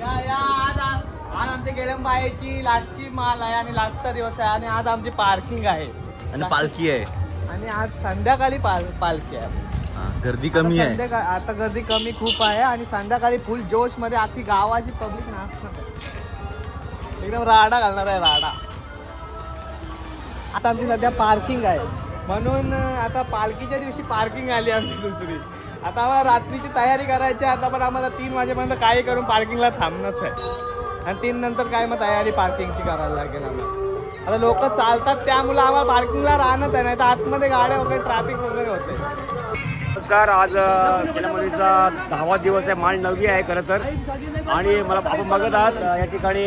आज आमच्या गेळंबाईची लास्टची माल आहे आणि लास्टचा दिवस आहे आणि आज आमची पार्किंग आहे आणि पालखी आहे आणि आज संध्याकाळी पालखी आहे. गर्दी कमी आहे आता गर्दी कमी खूप आहे आणि संध्याकाळी फुल जोश मध्ये आखी गावाची पब्लिक नाचणार एकदम राडा घालणार आहे राडा. आता आमची सध्या पार्किंग आहे म्हणून आता पालखीच्या दिवशी पार्किंग आली आमची दुसरी. आता आम्हाला रात्रीची तयारी करायची आता पण आम्हाला 3 वाजेपर्यंत काही करून पार्किंगला थांबणंच आहे आणि 3 नंतर काय मग तयारी पार्किंगची करायला लागेल आम्हाला. आता लोक चालतात त्यामुळे आम्हाला पार्किंगला राहणंच आहे नाही तर आतमध्ये गाड्या वगैरे ट्रॅफिक वगैरे होते. नमस्कार. आज गेल्यामध्येचा 10वा दिवस आहे. माळ 9वी आहे खरं तर आणि मला आपण बघत आहात या ठिकाणी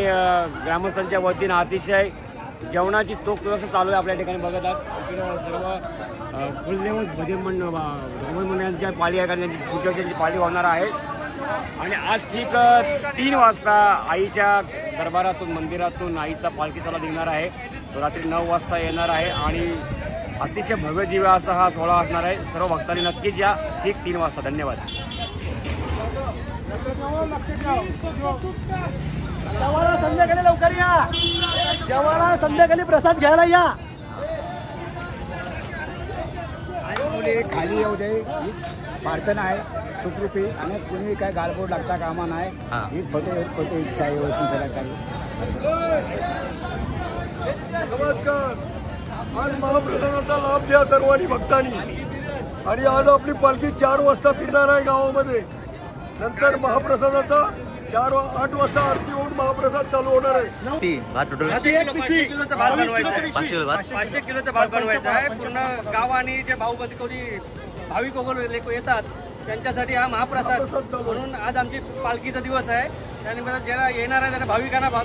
ग्रामस्थांच्या वतीनं अतिशय जेवणाची चोख व्यवस्था चालू आहे आपल्या ठिकाणी बघत आहात. इकडं सर्व फुलदेव भजन मंडळांच्या पाळी आहे कारण त्यांची पुढच्या वर्षांची पाळी होणार आहे आणि आज ठीक 3 वाजता आईच्या दरबारातून मंदिरातून आईचा पालखी सोहळा निघणार आहे. तो रात्री 9 वाजता येणार आहे आणि अतिशय भव्य दिव्य असा हा सोहळा असणार आहे. सर्व भक्तांनी नक्कीच या ठीक 3 वाजता. धन्यवाद. जेवायला संध्याकाळी लवकर या. जेवायला संध्याकाळी प्रसाद घ्यायला या. खाली येऊ दे. प्रार्थना आहे सुखरूपी आणि कुणी काय गालबोट लागता कामा नाही. हीच होते इच्छा आहे वस्तू. नमस्कार. आज महाप्रसादाचा लाभ घ्या सर्वांनी भक्तांनी. आणि आज आपली पालखी 4 वाजता फिरणार आहे गावामध्ये. नंतर महाप्रसादाचा 8 वाजता आरती होऊन महाप्रसाद चालू होणार आहे. 500 किलोचा भात बनवायचा आहे. पूर्ण गाव आणि जे भाविक वगैरे येतात त्यांच्यासाठी हा महाप्रसाद म्हणून आज आमची पालखीचा दिवस आहे. त्यानिमित्त ज्याला येणार आहे त्यांना भाविकांना भाग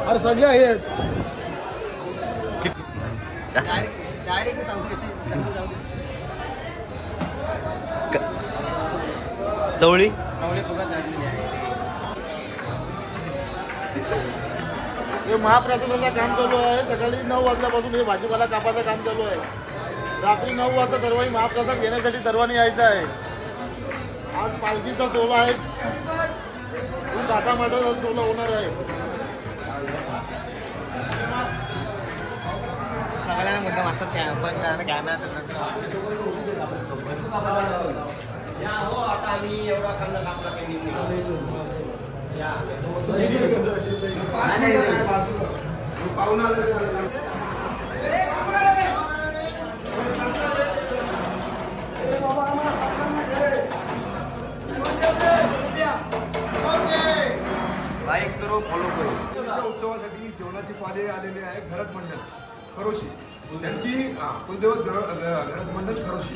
अरे सगळे आहेत चवळी हे महाप्रसादाचं काम चालू आहे. सकाळी 9 वाजल्यापासून हे भाजीपाला कापाचं काम चालू आहे. रात्री 9 वाजता सर्वांनी महाप्रसाद घेण्यासाठी सर्वांनी यायचं आहे. आज पालखीचा सोहळा आहे. खूप थाटामाटाचा सोहळा होणार आहे. सगळ्यांना मुद्दाम असं पण कॅमेरा लाईक करो फॉलो करो. उत्सवासाठी जेवणाची पाले आलेले आहे घरत मंडळ खरोशी त्यांची कुलदेव घरत मंडळ खरोशी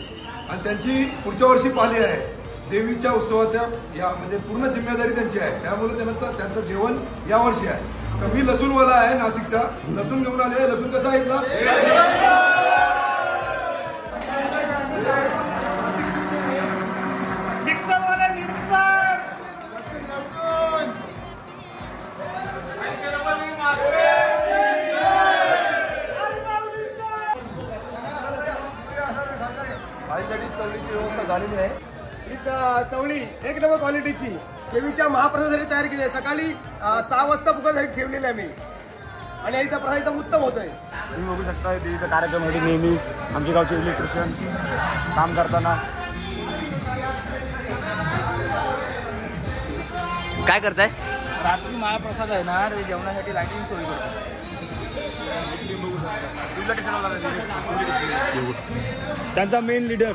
आणि त्यांची पुढच्या वर्षी पाली आहे. देवीच्या उत्सवाच्या या म्हणजे पूर्ण जिम्मेदारी त्यांची आहे. त्यामुळे त्यांचं जेवण या वर्षी आहे. तर मी लसूणवाला आहे नाशिकचा. लसूण घेऊन आले. लसूण कसा आहे इथला? चवळीची व्यवस्था झालेली आहे. ही चवळी 1 नंबर क्वालिटीची देवीच्या महाप्रसादासाठी तयार केली आहे. सकाळी 6 वाजता फुकटसाठी ठेवलेली आहे मी आणि याचा प्रसाद एकदम उत्तम होतोय. तुम्ही बघू शकता देवीचा कार्यक्रम होते नेहमी आमच्या गावचे इलेक्ट्रिशियन काम करताना. काय करताय? रात्री महाप्रसाद आहे ना जेवणासाठी लाईटिंग सोय करतो. त्यांचा मेन लीडर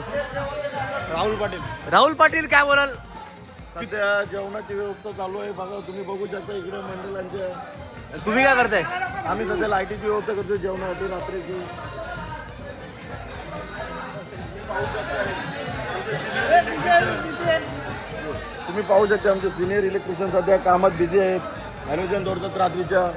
राहुल पाटील. राहुल पाटील काय बोलाल? जेवणाची व्यवस्था चालू आहे. बघा तुम्ही बघू शकता इकडे मंडळांचे. तुम्ही काय करताय? आम्ही सध्या लाईटीची व्यवस्था करतो जेवणासाठी रात्रीची. तुम्ही पाहू शकता आमचे सिनियर इलेक्ट्रिशियन सध्या कामात बिझी आहेत. हॅलोजन जोडतात रात्रीच्या.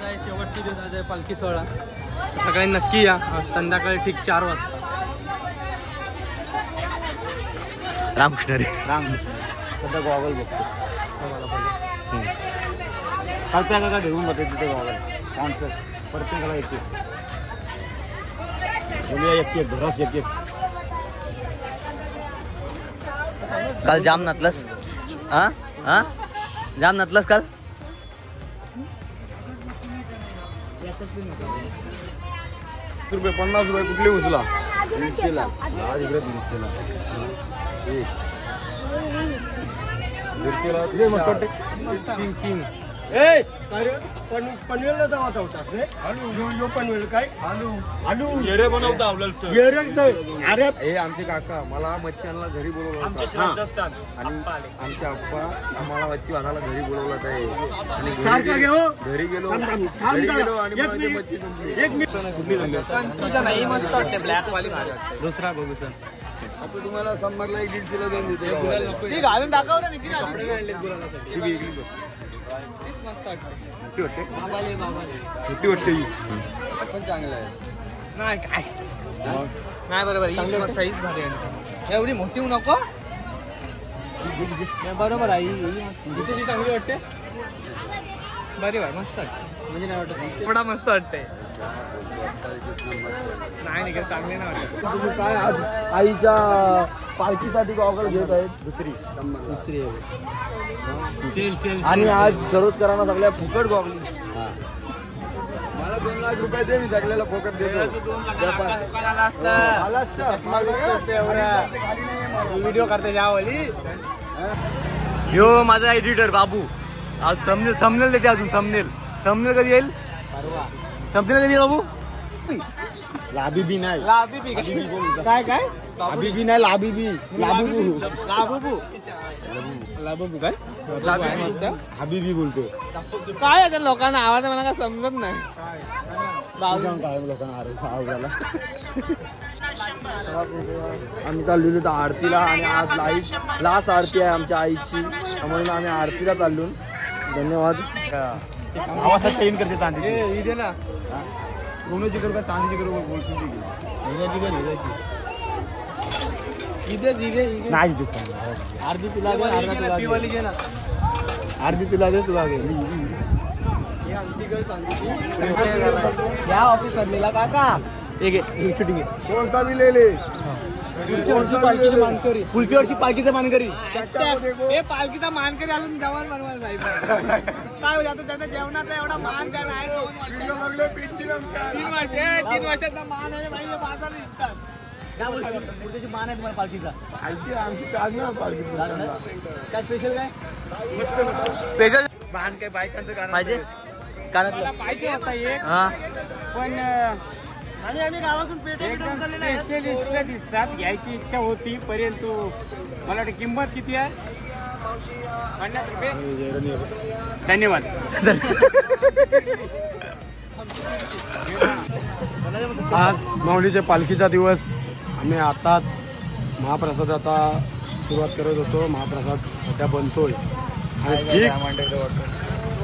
आहे शेवटची दिवस आहे पालखी सोहळा. सगळ्यांनी नक्की या संध्याकाळी ठीक 4 वाजता. रामकृष्ण रे. सध्या गॉगल बघतो काल त्या घेऊन बघते तिथे गॉगल कॉन्सर्ट प्रत्येकाला एक घरास एक काल जाम नाचलास. हा हा जाम नाचलास काल. ₹50 कुठले उचला 200ला आज इकडे 200ला पनवेलला जावा होता पनवेल काय आलू येडे बनवता अरे हे आमचे काका मला मच्छी आणला घरी बोलवलं आणि आमचे आप्पा आम्हाला मच्छी आणायला घरी बोलवलं आहे आणि घरी गेलो आणि मच्छी तुझा नाही मस्त वाटते ब्लॅक वाली दुसरा बघू सर. आता तुम्हाला संभारला 150 देऊन देते ती घालून टाकाव ना निकी मस्त वाटते पण चांगलं आहे. नाही काय नाही बरोबर साईज भारी आहे. एवढी मोठी होऊ नको बरोबर आहे तुझी चांगली वाटते बरी वाट मस्त वाटते म्हणजे नाही वाटत थोडा मस्त वाटते नाही चांगले नाही वाटत. तुम्ही काय आज आईच्या पालखीसाठी गॉगल घेत आहेत दुसरी सेल आणि आज सरोजकरांना सगळ्या फुकट गॉगल. मला 2 लाख रुपये दे मी सगळ्याला फुकट देतो. व्हिडिओ करते जावली. यो माझा एडिटर बाबू आज थंबनेल देते. अजून थंबनेल कधी येईल. थंबनेल कधी येईल बाबू. लाबीबी नाही काय लाबीबी नाही लाबीबी लाबू काय हबीबी बोलतो. काय आता लोकांना आवाज मला काय समजत नाही. काय लोकांना आवाजाला आम्ही चाललेलो तर आरतीला आणि आज लास्ट आरती आहे आमच्या आईची म्हणून आम्ही आरतीला चाललो. धन्यवाद. आवाजात चेंज करते चांदी इथे ना सोन्याची करू का चांदीची करू बोलतो नाही अर्धी तुला दे अर्धी तुला दे तुला घे. या ऑफिस मधलेला काका शूटिंग कोण सा भी ले ले. पालखीची मानकरी पुढच्या वर्षी पालखीचा मानकरी. हे पालखीचा मानकरी अजून जवळ बनवायला जायचं काय होईल आता त्यांना जेवणाचा एवढा मान काय नाही. 3 वर्षाचा मान आहे भाई बाजार निघतात. पुढच्याशी मान आहे तुम्हाला पालखीचा. काय स्पेशल काय स्पेशल मान काय बायकांचं कारण पाहिजे कानातलं पाहिजे आता एक हा पण आणि आम्ही गावातून स्पेशलिस्ट दिसतात घ्यायची इच्छा होती परंतु मला वाटतं किंमत किती आहे 50 रुपये. धन्यवाद. आज माऊलीच्या पालखीचा दिवस. आम्ही आताच महाप्रसादाचा सुरुवात करत होतो. महाप्रसाद सध्या बनतोय आणि ठीक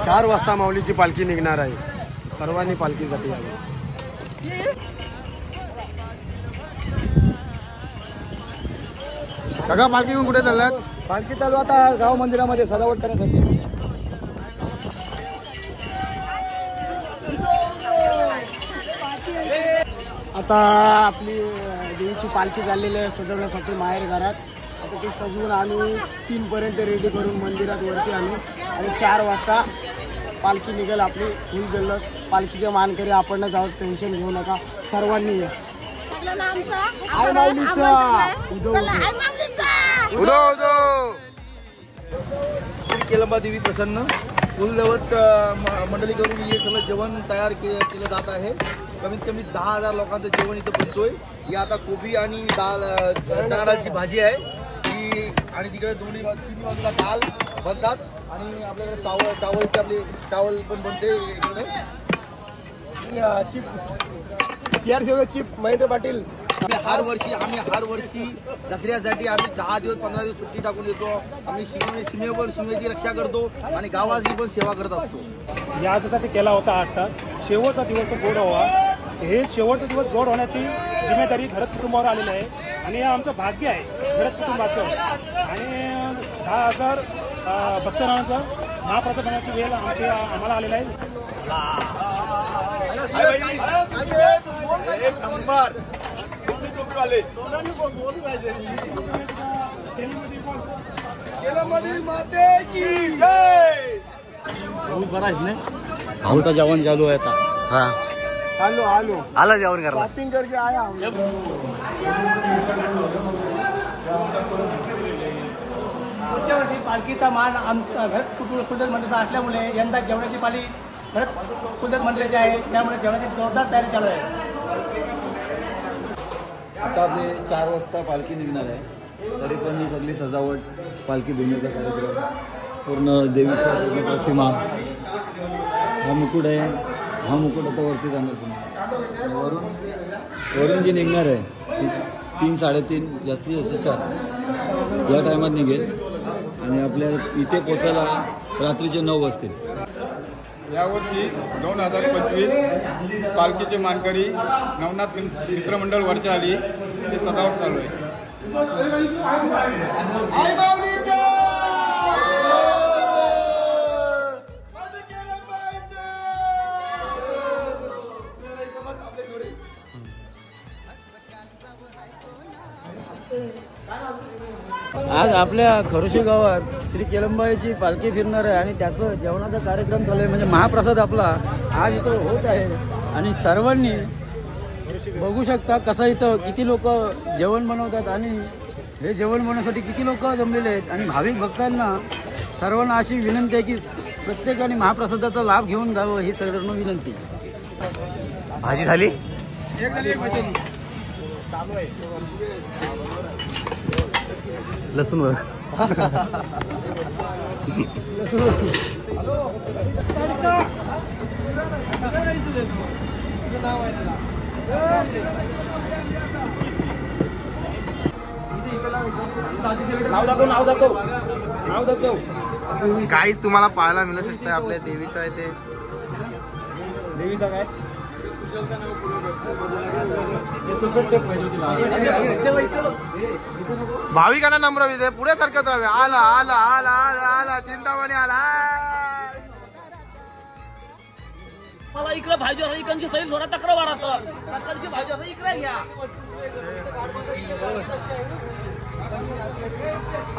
4 वाजता माऊलीची पालखी निघणार आहे. सर्वांनी पालखीसाठी यावे. काका पालखी घेऊन कुठे चाललात. पालखी चालू आता गाव मंदिरामध्ये सजावट करण्यासाठी. आता आपली देवीची पालखी चाललेली आहे सजवण्यासाठी माहेर घरात. आता ती सजवून आम्ही 3 पर्यंत रेडी करून मंदिरात वरती आणू आणि 4 वाजता पालखी निघेल आपली फुल जल्लोष. पालखीचे मानकरी आपण जाऊ टेन्शन घेऊ नका सर्वांनी या. आई माऊलीचा केलंबा देवी प्रसन्न कुलदैवत मंडळी करून हे सगळं जेवण तयार केलं जात आहे. कमीत कमी 10,000 लोकांचं जेवण इथं बनतोय. ही आता कोबी आणि चणा डाळची भाजी आहे ही आणि तिकडे 3 बाजूला डाळ बनतात आणि आपल्याकडे चावलचे आपले चावल पण बनते इकडे. चिप CR सेवक चिप महेंद्र पाटील आम्ही हर वर्षी दसऱ्यासाठी आम्ही 10 दिवस 15 दिवस सुट्टी टाकून देतो. आम्ही सीमेची रक्षा करतो आणि गावाची पण सेवा करत असतो. यासाठी केला होता 8 तास. शेवटचा दिवस गोड व्हावा, हे शेवटचा दिवस गोड होण्याची जिम्मेदारी घरत कुटुंबावर आलेली आहे आणि हे आमचं भाग्य आहे घरत कुटुंबाचं. आणि 10,000 भक्तजनांचं महाप्रसाद बनवण्याची वेळ आम्हाला आलेला आहे. आमचं जेवण चालू आहे आता. हा आला जेवण करायला. शॉपिंग करके आया हम. पुढच्या वर्षी पालखीचा मान आमचा घरत कुलदैवत मंदिराचा असल्यामुळे यंदा जेवणाची पाली घरत कुलदैवत मंदिराची आहे, त्यामुळे जेवणाची जोरदार तयारी चालू आहे. आता आपले 4 वाजता पालखी निघणार आहे. तरी पण ही सगळी सजावट पालखी देण्याचा कार्यक्रम पूर्ण देवीच्या पूर्ण प्रतिमा, हा मुकुट आहे, हा मुकुट आता वरती जाणार तुम्ही. वरून जी निघणार आहे ती 3-3:30 जास्तीत जास्त 4 या टायमात निघेल आणि आपल्या इथे पोचायला रात्रीचे 9 वाजतील. यावर्षी 2025 पालखीचे मानकरी नवनाथ मित्रमंडळ वरच्या आली ते सजावट चालू आहे. आज आपल्या खरोशी गावात श्री केलंबाईची पालखी फिरणार आहे आणि त्याचं जेवणाचा कार्यक्रम चालू आहे. म्हणजे महाप्रसाद आपला आज इथं होत आहे आणि सर्वांनी बघू शकता कसं इथं किती लोक जेवण बनवतात आणि हे जेवण बनवण्यासाठी किती लोक जमलेले आहेत. आणि भाविक भक्तांना सर्वांना अशी विनंती आहे की प्रत्येकाने महाप्रसादाचा लाभ घेऊन जावं ही सर्वांना विनंती. भाजी झाली. लसूण काहीच तुम्हाला पाहायला मिळू शकतं. आपल्या देवीचं आहे ते. देवीचं काय भाविकांना नम्र विनंती, पुढे सरकत राहावे. आला आला आला आला आला चिंतामणी आला. मला इकडे भाजी इकडची सैल जोरात तक्रार इकडची भाजी इकडे घ्या.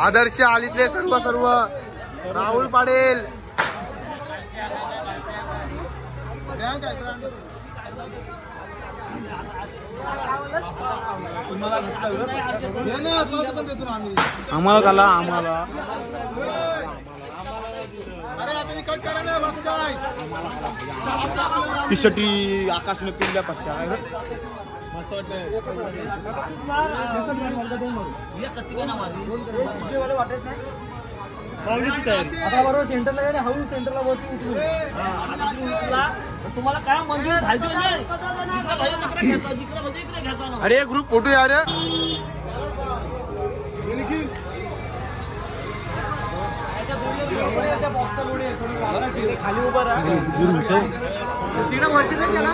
आदर्श आलीतले सर्व राहुल पाटील. आम्हाला काला आम्हाला टी आकाशने पिल्ल्या पट्ट्या मस्त आता बरोबर सेंटरला गेले, हळू सेंटरला वरती उचलू. तुम्हाला काय मंदिर भाजी अरे ग्रुप फोटो यार. खाली उभा राहा. तिकडे वरती नाही गेला.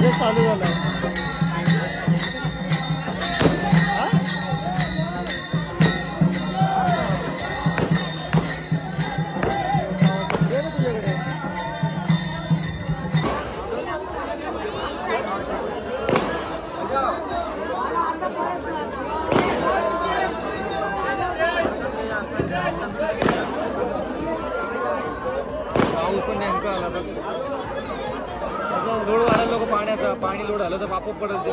चालू झालं. लोड वाढायला लोक पाण्याचा पाणी लोड आलं तर बापू पडत ते